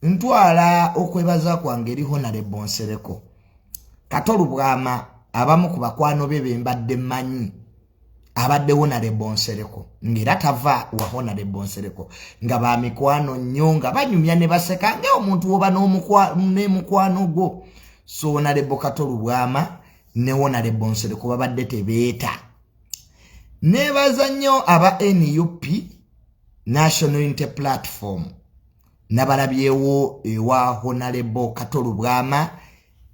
ntwala okwebaza kwange eriho na Lubwama Kato Lubwama abamu ku bakwano be mbadde manyi abaddewo na Lubwama ngera tava waho na Lubwama nga ba mikwano nnyo nga banyumya ne baseka nga omuntu oba n'omukwano gwo so na Kato Lubwama ne wona Lubwama babadde tebeeta nebaza nnyo aba NUP National Unity Platform nabalabyewo ewa Honorable Kato Lubwama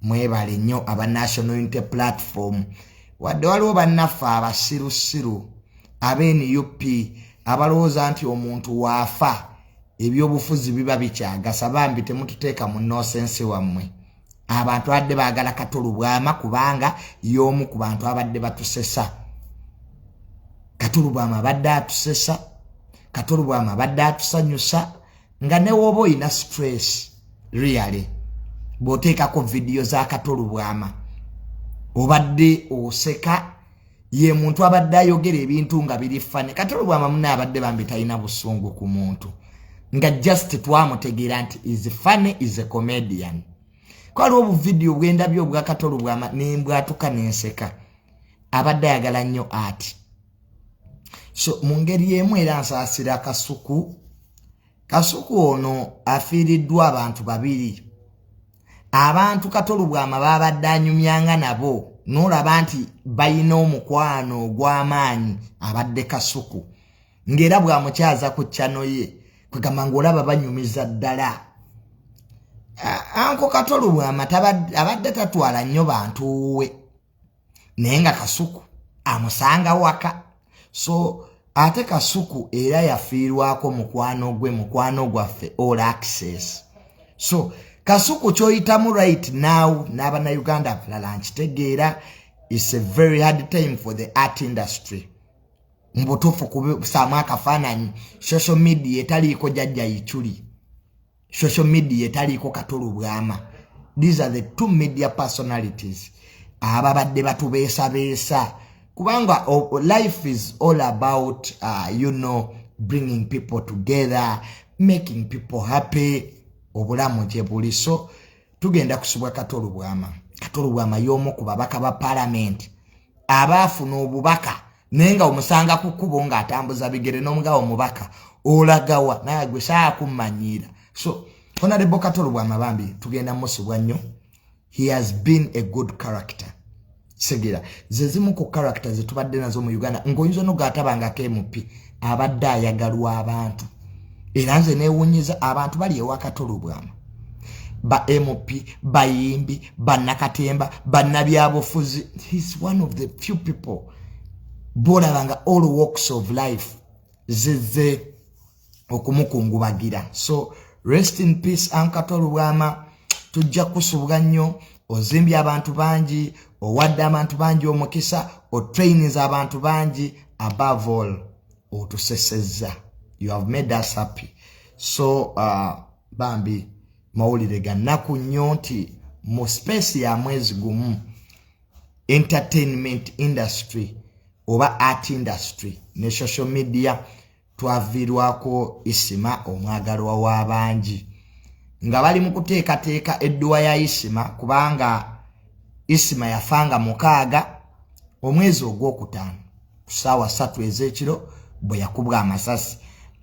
mwebale nnyo aba National Unity Platform wadde waliwo bannaffe abasirusiru aba NUP abalowooza nti omuntu waafa ebyobufuzi biba bikyagasa Bambi temututeeka mu nonsense wammwe abantu abadde baagala Kato Lubwama kubanga y'omu ku bantu abadde batusesa Kato Lubwama abadde atusesa Kato Lubwama abadde atusanyusa nga ne woba oyina stress really bw'oteekako video za Kato Lubwama obadde oseka ye muntu abadde ayogera ebintu nga biri fane Kato Lubwama munne abadde Bambi talina busungu ku muntu nga just twamutegeera nti is funny, is a comedian kwali obu video bwendabyo obwa Kato Lubwama nembwatuka nenseka abadde ayagala nnyo ati so mu ngeri emu era nsaasira Kasuku ono afiiriddwa abantu babiri abantu Kato Lubwama babadde anyumyanga nabo n'olaba nti bayina omukwano ogw'amaanyi abadde Kasuku ng'era bw'amukyaza ku channel ye kwegamba ng'olaba banyumiza ddala Anko Kato Lubwama abadde tatwala nnyo bantu we naye nga Kasuku amusanga waka so ate Kasuku era yafiirwako mukwano gwaffe All Access so Kasuku kyoyitamu right now n'Abannayuganda abalala nkitegeera it's a very hard time for the art industry mbutuufu kubisaamu akafaananyi social media etaliiko jjajja Ichuli social media etaliiko Kato Lubwama these are the two media personalities ababadde batubeesabeesa kubanga life is all about bringing people together, making people happy obulamu gye buli so tugenda kusubwa Kato Lubwama y'omu ku babaka ba parliament abaafuna obubaka nenga omusanga ku kkubo ng'atambuza bigere n'omugawo omubaka olagawa naye gwe saakumanyiira so Honorable Kato Lubwama Bambi tugenda musubwa nnyo he has been a good character segera zezimu ku characters zetubadde nazo mu Uganda ngoyinza n'ogatabangako MP abadde ayagalwa abantu era nze neewunyiza abantu bali ewa Kato Lubwama ba MP bayimbi bannakatemba bannabyabufuzi he's one of the few people bolabanga all walks of life zeze okumukungubagira so rest in peace Kato Lubwama tujja kusubwa nnyo ozimbye abantu bangi owadde abantu bangi omukisa otrainiza abantu bangi above all otusesezza you have made us happy so Bambi mawulire gannaku nnyo nti mu space ya mwezi gumu entertainment industry oba art industry ne social media twavirwako Isima omwagalwa w'abangi nga bali mu kuteekateeka edduwa ya Isima kubanga Isima yafanga 6 omwezi ogw'okutaano ku ssaawa 3 ez'ekiro bwe yakubwa amasasi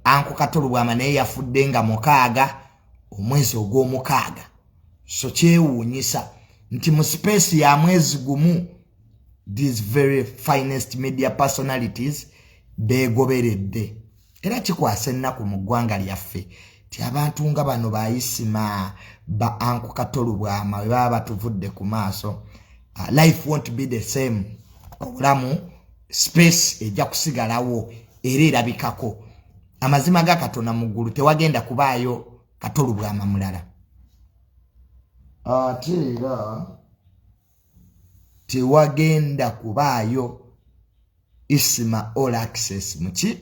Anko Kato Lubwama naye yafudde nga 6 omwezi ogw'omukaaga so kyewuunyisa nti mu space ya mwezi gumu these very finest media personalities beegoberedde era kikwasa ennaku mu ggwanga lyaffe ti abantu nga bano ba Isima ba Anko Kato Lubwama bwe baba batuvudde ku maaso life won't be the same obulamu space ejja kusigalawo era erabikako amazima ga Katonda mu ggulu tewagenda kubaayo Kato Lubwama mulala ate era tewagenda kubaayo Isima All Access muki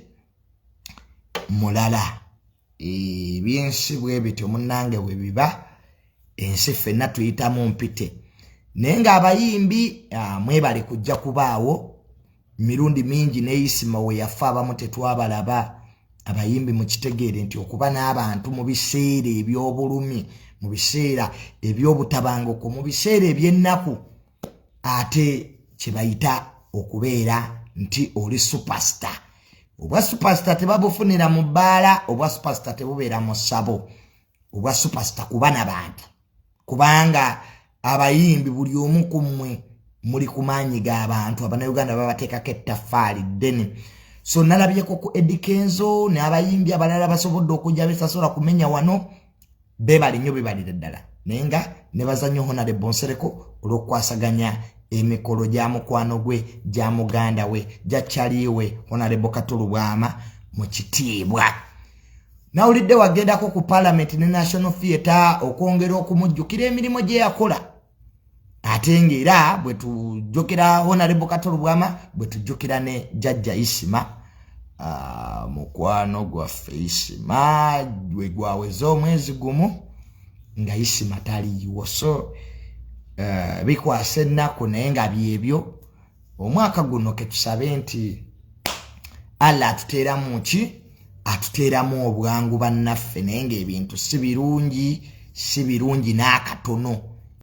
mulala ebyensi bwe bityo munnange bwe biba ensi ffenna tuyitamu mpite naye nga abayimbi mwebale kujja kubaawo mirundi mingi ne Isima we yafa abamu tetwabalaba abayimbi mukitegeere nti okuba n'abantu mu biseera eby'obulumi mu biseera eby'obutabanguko mu biseera eby'ennaku ate kibayita okubeera nti oli superstar. Obwa superstar tebabufunira mu bbaala, obwa superstar tebubeera mu ssabo, obwa superstar kuba n'abantu, kubanga abayimbi buli omu ku mmwe muli ku maanyi g'abantu. Abannayuganda babateekako ettaffaali ddene. So nalabyeko ku Eddie Kenzo n'abayimbi abalala basobodde okujja besasola kumenya wano, beebale nnyo beebalire ddala. Naye nga ne bazannyo Honorable NSEREKO olw'okukwasaganya emikolo gya mukwano gwe, gya muganda we, gya kyaliwe Honorable Kato Lubwama mu kitiibwa. Nawulidde wagendako ku Parliament ne National Theatre okwongera okumujjukira emirimu gye yakola. Ate ng'era bwe tujjukira Honorable Kato Lubwama, bwe tujjukira ne Jjajja Isima, mukwano gwaffe Isima gwe gwaweza omwezi gumu nga Isima taliiwo. So bikwasa ennaku naye nga byebyo omwaka guno ketusabe nti Allah atuteeramu ki, atuteeramu obwangu bannaffe, naye ng'ebintu si birungi n'akatono.